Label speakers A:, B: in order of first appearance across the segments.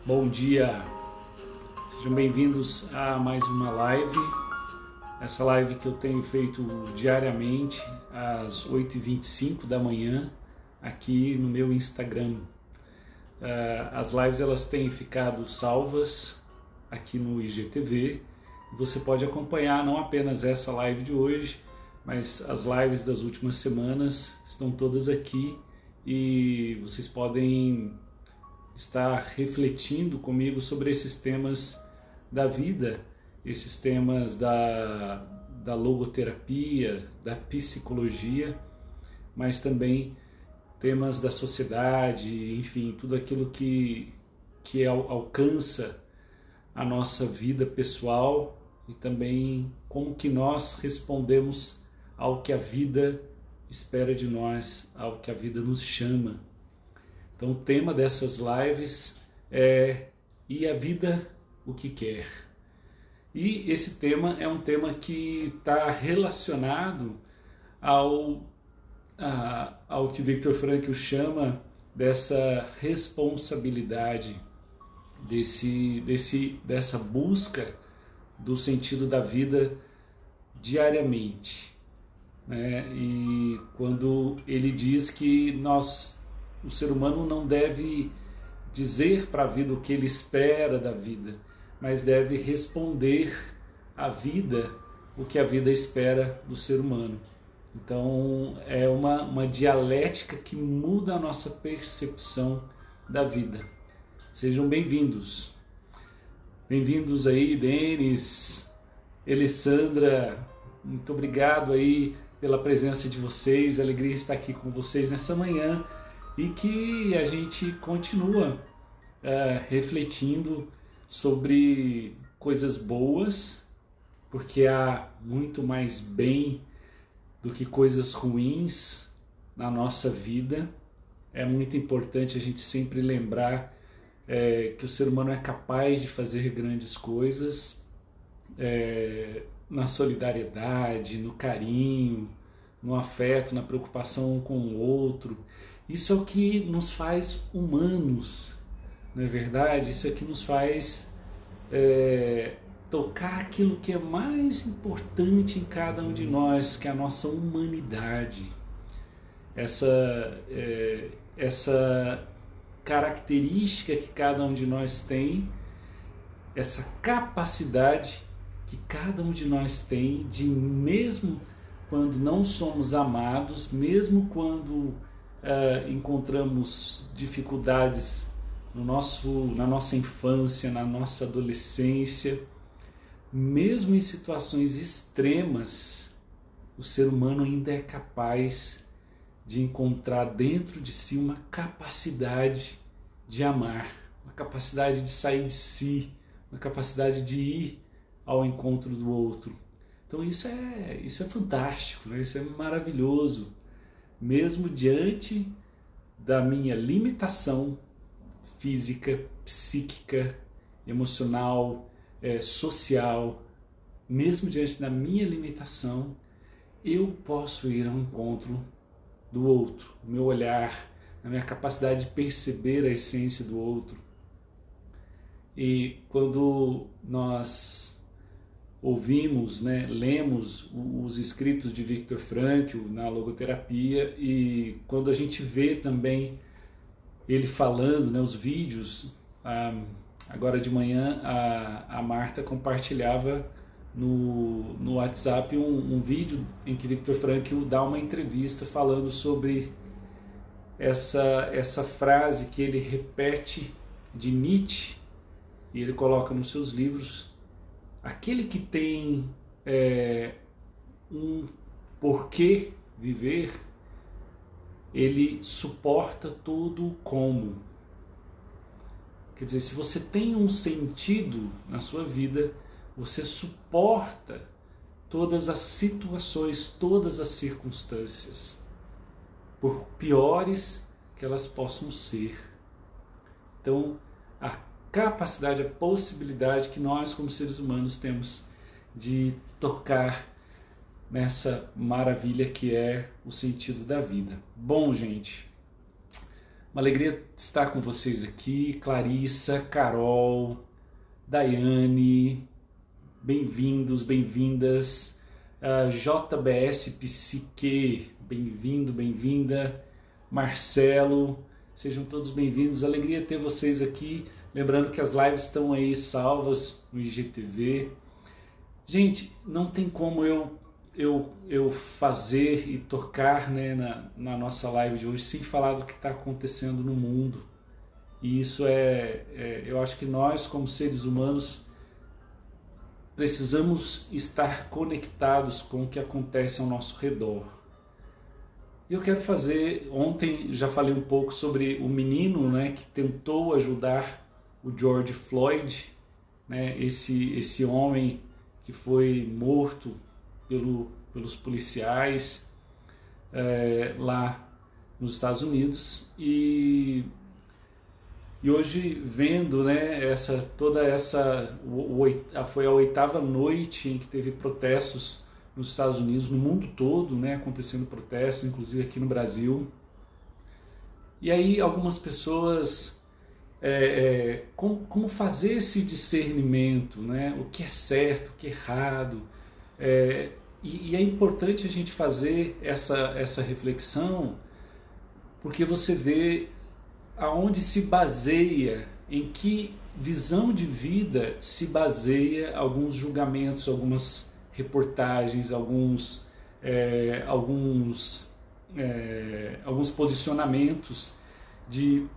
A: Bom dia, sejam bem-vindos a mais uma live. Essa live que eu tenho feito diariamente às 8h25 da manhã aqui no meu Instagram. As lives elas têm ficado salvas aqui no IGTV. Você pode acompanhar não apenas essa live de hoje, mas as lives das últimas semanas estão todas aqui e vocês podem estar refletindo comigo sobre esses temas da vida, esses temas da logoterapia, da psicologia, mas também temas da sociedade, enfim, tudo aquilo que alcança a nossa vida pessoal e também como que nós respondemos ao que a vida espera de nós, ao que a vida nos chama. Então o tema dessas lives é "E a vida o que quer?". E esse tema é um tema que está relacionado ao que Viktor Frankl chama dessa responsabilidade, dessa busca do sentido da vida diariamente, né? E quando ele diz que o ser humano não deve dizer para a vida o que ele espera da vida, mas deve responder à vida o que a vida espera do ser humano. Então é uma dialética que muda a nossa percepção da vida. Sejam bem-vindos. Bem-vindos aí, Denis, Alessandra, muito obrigado aí pela presença de vocês, alegria estar aqui com vocês nessa manhã e que a gente continua refletindo sobre coisas boas, porque há muito mais bem do que coisas ruins na nossa vida. É muito importante a gente sempre lembrar que o ser humano é capaz de fazer grandes coisas na solidariedade, no carinho, no afeto, na preocupação um com o outro. Isso é o que nos faz humanos, não é verdade? Isso é o que nos faz tocar aquilo que é mais importante em cada um de nós, que é a nossa humanidade. Essa característica que cada um de nós tem, essa capacidade que cada um de nós tem de, mesmo quando não somos amados, mesmo quando encontramos dificuldades na nossa infância, na nossa adolescência, mesmo em situações extremas, o ser humano ainda é capaz de encontrar dentro de si uma capacidade de amar, uma capacidade de sair de si, uma capacidade de ir ao encontro do outro. Então isso é fantástico, né? Isso é maravilhoso, mesmo diante da minha limitação física, psíquica, emocional, social, mesmo diante da minha limitação, eu posso ir ao encontro do outro, o meu olhar, a minha capacidade de perceber a essência do outro. E quando nós ouvimos, né, lemos os escritos de Viktor Frankl na logoterapia, e quando a gente vê também ele falando, né, os vídeos, agora de manhã a Marta compartilhava no WhatsApp um vídeo em que Viktor Frankl dá uma entrevista falando sobre essa frase que ele repete de Nietzsche, e ele coloca nos seus livros: aquele que tem um porquê viver, ele suporta todo o como. Quer dizer, se você tem um sentido na sua vida, você suporta todas as situações, todas as circunstâncias, por piores que elas possam ser. Então, a capacidade, a possibilidade que nós, como seres humanos, temos de tocar nessa maravilha que é o sentido da vida. Bom, gente, Uma alegria estar com vocês aqui, Clarissa, Carol, Daiane, bem-vindos, bem-vindas, JBS Psique, bem-vindo, bem-vinda, Marcelo, sejam todos bem-vindos, alegria ter vocês aqui, lembrando que as lives estão aí salvas no IGTV. Gente, não tem como eu fazer e tocar, né, na nossa live de hoje sem falar do que está acontecendo no mundo. E isso eu acho que nós, como seres humanos, precisamos estar conectados com o que acontece ao nosso redor. E eu quero ontem já falei um pouco sobre o menino, né, que tentou ajudar o George Floyd, né, esse homem que foi morto pelos policiais lá nos Estados Unidos, e hoje vendo, né, foi a 8ª noite em que teve protestos nos Estados Unidos, no mundo todo, né, acontecendo protestos, inclusive aqui no Brasil. E aí algumas pessoas como fazer esse discernimento, né, o que é certo, o que é errado. E é importante a gente fazer essa reflexão, porque você vê aonde se baseia, em que visão de vida se baseia alguns julgamentos, algumas reportagens, alguns posicionamentos de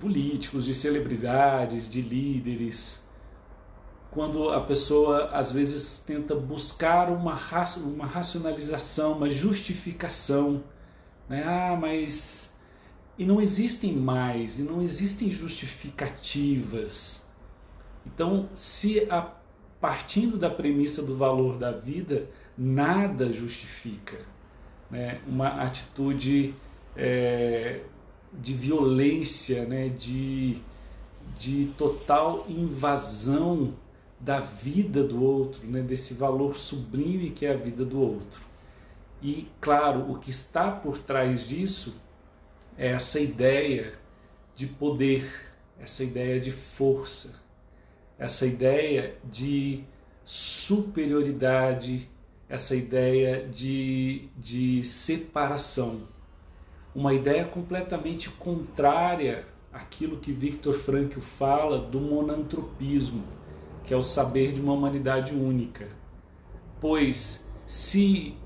A: políticos, de celebridades, de líderes, quando a pessoa às vezes tenta buscar uma racionalização, uma justificação, né? Mas... E não existem mais, e não existem justificativas. Então, partindo da premissa do valor da vida, nada justifica, né, uma atitude de violência, né, de total invasão da vida do outro, né, desse valor sublime que é a vida do outro. E, claro, o que está por trás disso é essa ideia de poder, essa ideia de força, essa ideia de superioridade, essa ideia de separação. Uma ideia completamente contrária àquilo que Viktor Frankl fala do monantropismo, que é o saber de uma humanidade única. Pois se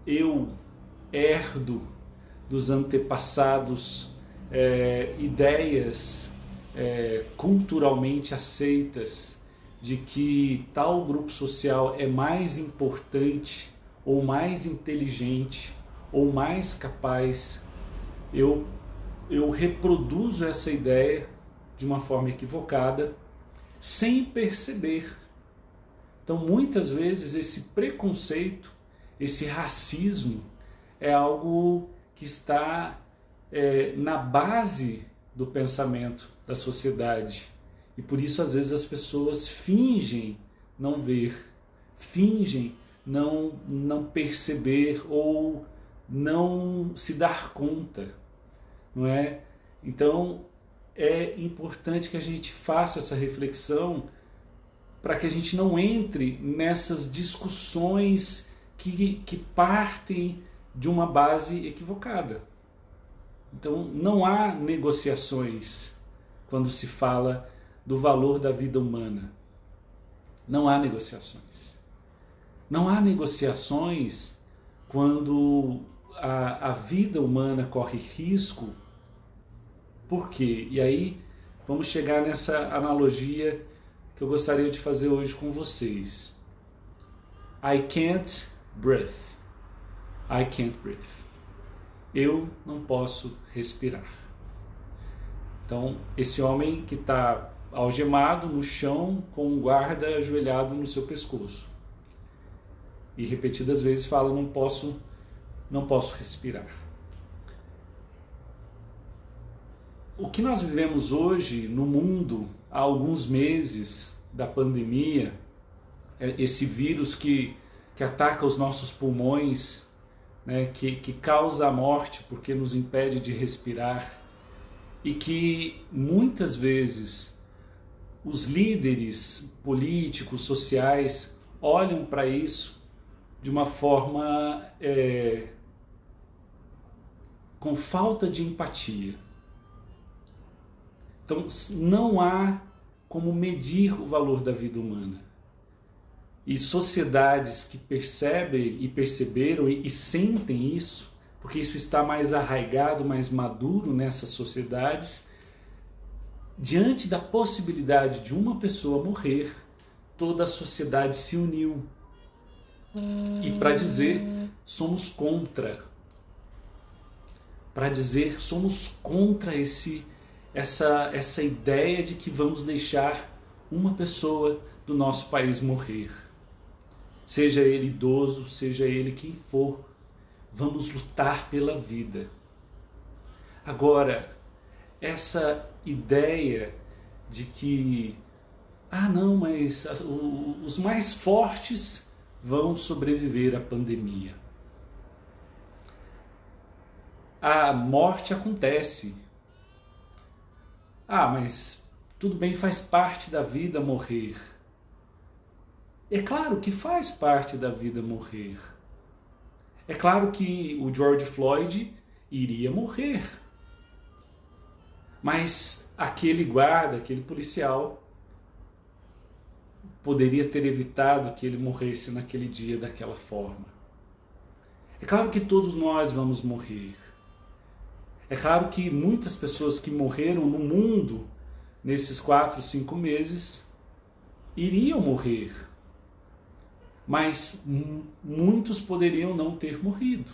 A: eu herdo dos antepassados ideias culturalmente aceitas de que tal grupo social é mais importante, ou mais inteligente, ou mais capaz, eu reproduzo essa ideia de uma forma equivocada, sem perceber. Então, muitas vezes, esse preconceito, esse racismo, é algo que está na base do pensamento da sociedade. E por isso, às vezes, as pessoas fingem não ver, fingem não perceber ou não se dar conta, não é? Então, é importante que a gente faça essa reflexão para que a gente não entre nessas discussões que partem de uma base equivocada. Então, não há negociações quando se fala do valor da vida humana. Não há negociações. Não há negociações quando a vida humana corre risco. Por quê? E aí vamos chegar nessa analogia que eu gostaria de fazer hoje com vocês. I can't breathe. I can't breathe. Eu não posso respirar. Então, esse homem que está algemado no chão com um guarda ajoelhado no seu pescoço. E repetidas vezes fala, não posso respirar. O que nós vivemos hoje no mundo, há alguns meses da pandemia, esse vírus que ataca os nossos pulmões, né, que causa a morte porque nos impede de respirar, e que muitas vezes os líderes políticos, sociais, olham para isso de uma forma com falta de empatia. Então não há como medir o valor da vida humana. E sociedades que percebem e perceberam e sentem isso, porque isso está mais arraigado, mais maduro nessas sociedades, diante da possibilidade de uma pessoa morrer, toda a sociedade se uniu. E para dizer, somos contra. Para dizer, somos contra essa ideia de que vamos deixar uma pessoa do nosso país morrer. Seja ele idoso, seja ele quem for, vamos lutar pela vida. Agora, essa ideia de que, não, mas os mais fortes vão sobreviver à pandemia. A morte acontece. Mas tudo bem, faz parte da vida morrer. É claro que faz parte da vida morrer. É claro que o George Floyd iria morrer. Mas aquele guarda, aquele policial, poderia ter evitado que ele morresse naquele dia daquela forma. É claro que todos nós vamos morrer. É claro que muitas pessoas que morreram no mundo nesses 4, 5 meses iriam morrer. Mas muitos poderiam não ter morrido.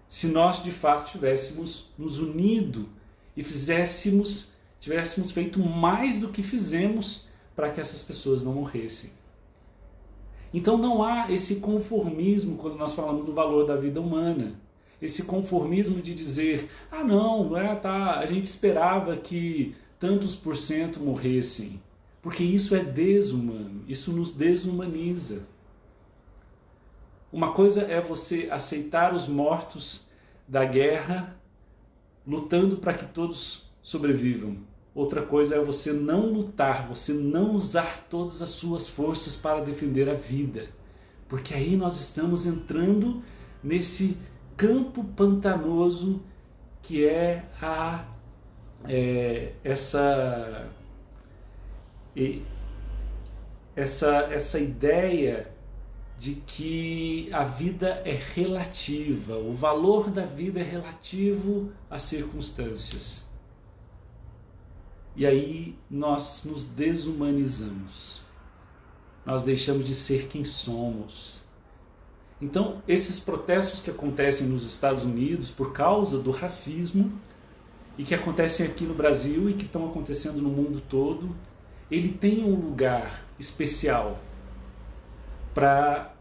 A: Se nós de fato tivéssemos nos unido e tivéssemos feito mais do que fizemos para que essas pessoas não morressem. Então não há esse conformismo quando nós falamos do valor da vida humana. Esse conformismo de dizer, a gente esperava que tantos por cento morressem. Porque isso é desumano, isso nos desumaniza. Uma coisa é você aceitar os mortos da guerra, lutando para que todos sobrevivam. Outra coisa é você não lutar, você não usar todas as suas forças para defender a vida. Porque aí nós estamos entrando nesse campo pantanoso que é essa ideia de que a vida é relativa, o valor da vida é relativo às circunstâncias. E aí nós nos desumanizamos, nós deixamos de ser quem somos. Então, esses protestos que acontecem nos Estados Unidos por causa do racismo e que acontecem aqui no Brasil e que estão acontecendo no mundo todo, ele tem um lugar especial para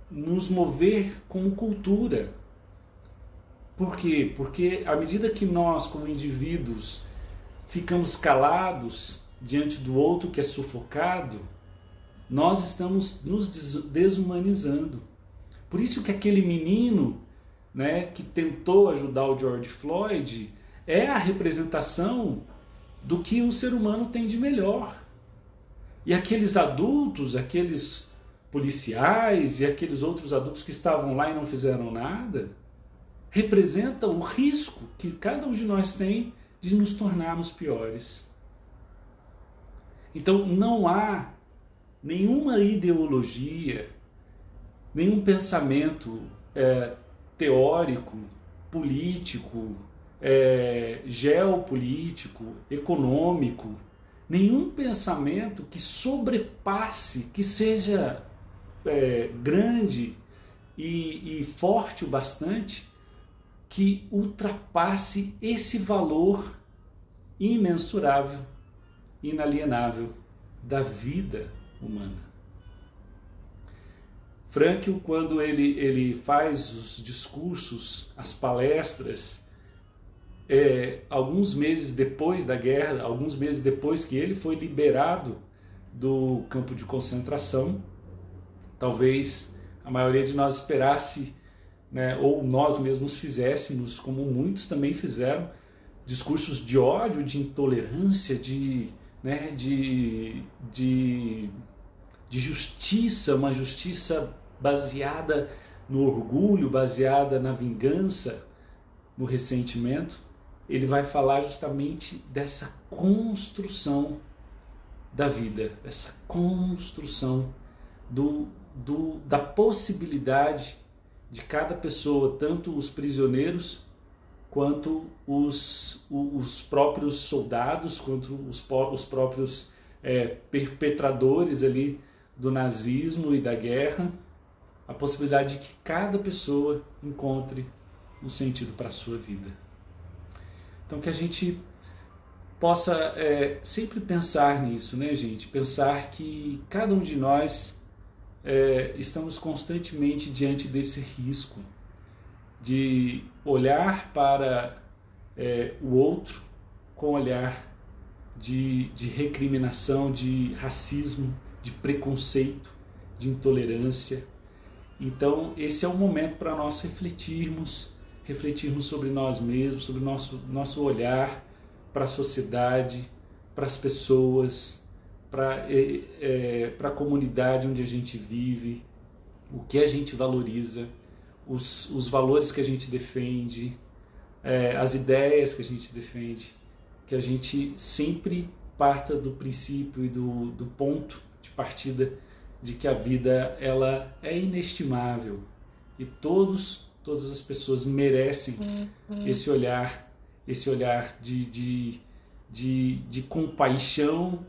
A: nos mover como cultura. Por quê? Porque à medida que nós, como indivíduos, ficamos calados diante do outro que é sufocado, nós estamos nos desumanizando. Por isso que aquele menino, né, que tentou ajudar o George Floyd é a representação do que o ser humano tem de melhor. E aqueles adultos, aqueles policiais e aqueles outros adultos que estavam lá e não fizeram nada, representam o risco que cada um de nós tem de nos tornarmos piores. Então não há nenhuma ideologia, nenhum pensamento teórico, político, geopolítico, econômico, nenhum pensamento que sobrepasse, que seja grande e forte o bastante, que ultrapasse esse valor imensurável, inalienável da vida humana. Frankl, quando ele faz os discursos, as palestras, alguns meses depois da guerra, alguns meses depois que ele foi liberado do campo de concentração, talvez a maioria de nós esperasse né, ou nós mesmos fizéssemos, como muitos também fizeram, discursos de ódio, de intolerância, né, de justiça, uma justiça baseada no orgulho, baseada na vingança, no ressentimento. Ele vai falar justamente dessa construção da vida, dessa construção da possibilidade de cada pessoa, tanto os prisioneiros quanto os próprios soldados, quanto os próprios perpetradores ali do nazismo e da guerra, a possibilidade de que cada pessoa encontre um sentido para a sua vida. Então que a gente possa sempre pensar nisso, né, gente? Pensar que cada um de nós estamos constantemente diante desse risco de olhar para o outro com olhar de recriminação, de racismo, de preconceito, de intolerância. Então esse é o momento para nós refletirmos sobre nós mesmos, sobre nosso olhar para a sociedade, para as pessoas, para a comunidade onde a gente vive, o que a gente valoriza, os valores que a gente defende, as ideias que a gente defende, que a gente sempre parta do princípio e do ponto de partida de que a vida ela é inestimável e todas as pessoas merecem esse olhar de compaixão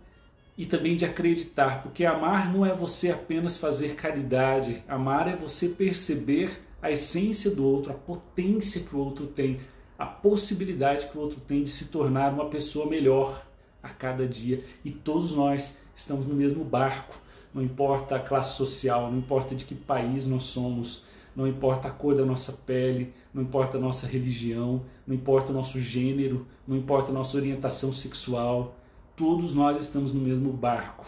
A: e também de acreditar, porque amar não é você apenas fazer caridade, amar é você perceber a essência do outro, a potência que o outro tem, a possibilidade que o outro tem de se tornar uma pessoa melhor a cada dia. E todos nós estamos no mesmo barco, não importa a classe social, não importa de que país nós somos, não importa a cor da nossa pele, não importa a nossa religião, não importa o nosso gênero, não importa a nossa orientação sexual, todos nós estamos no mesmo barco.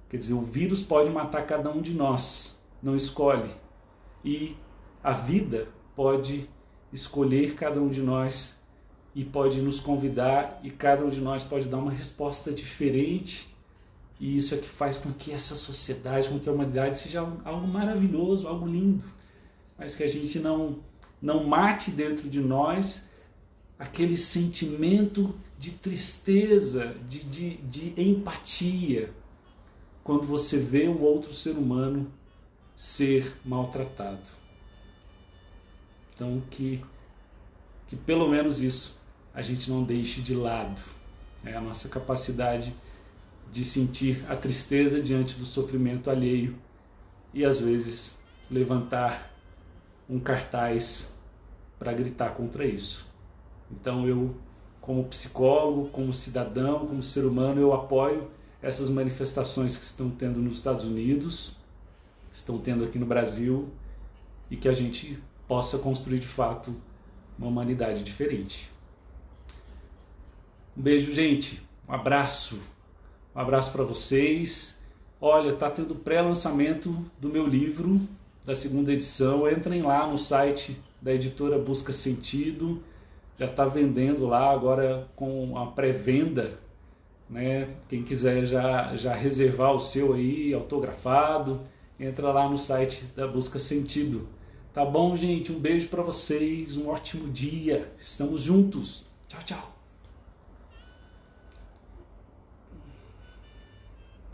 A: Quer dizer, o vírus pode matar cada um de nós, não escolhe. E a vida pode escolher cada um de nós e pode nos convidar, e cada um de nós pode dar uma resposta diferente. E isso é que faz com que essa sociedade, com que a humanidade seja algo maravilhoso, algo lindo. Mas que a gente não mate dentro de nós aquele sentimento de tristeza, de empatia, quando você vê o outro ser humano ser maltratado. Então que pelo menos isso a gente não deixe de lado, né? A nossa capacidade de sentir a tristeza diante do sofrimento alheio e às vezes levantar um cartaz para gritar contra isso. Então eu, como psicólogo, como cidadão, como ser humano, eu apoio essas manifestações que estão tendo nos Estados Unidos, estão tendo aqui no Brasil, e que a gente possa construir de fato uma humanidade diferente. Um beijo, gente. Um abraço para vocês. Olha, tá tendo pré-lançamento do meu livro, da segunda edição. Entrem lá no site da editora Busca Sentido. Já está vendendo lá agora com a pré-venda, né? Quem quiser já reservar o seu aí, autografado, entra lá no site da Busca Sentido. Tá bom, gente? Um beijo para vocês, um ótimo dia. Estamos juntos. Tchau, tchau.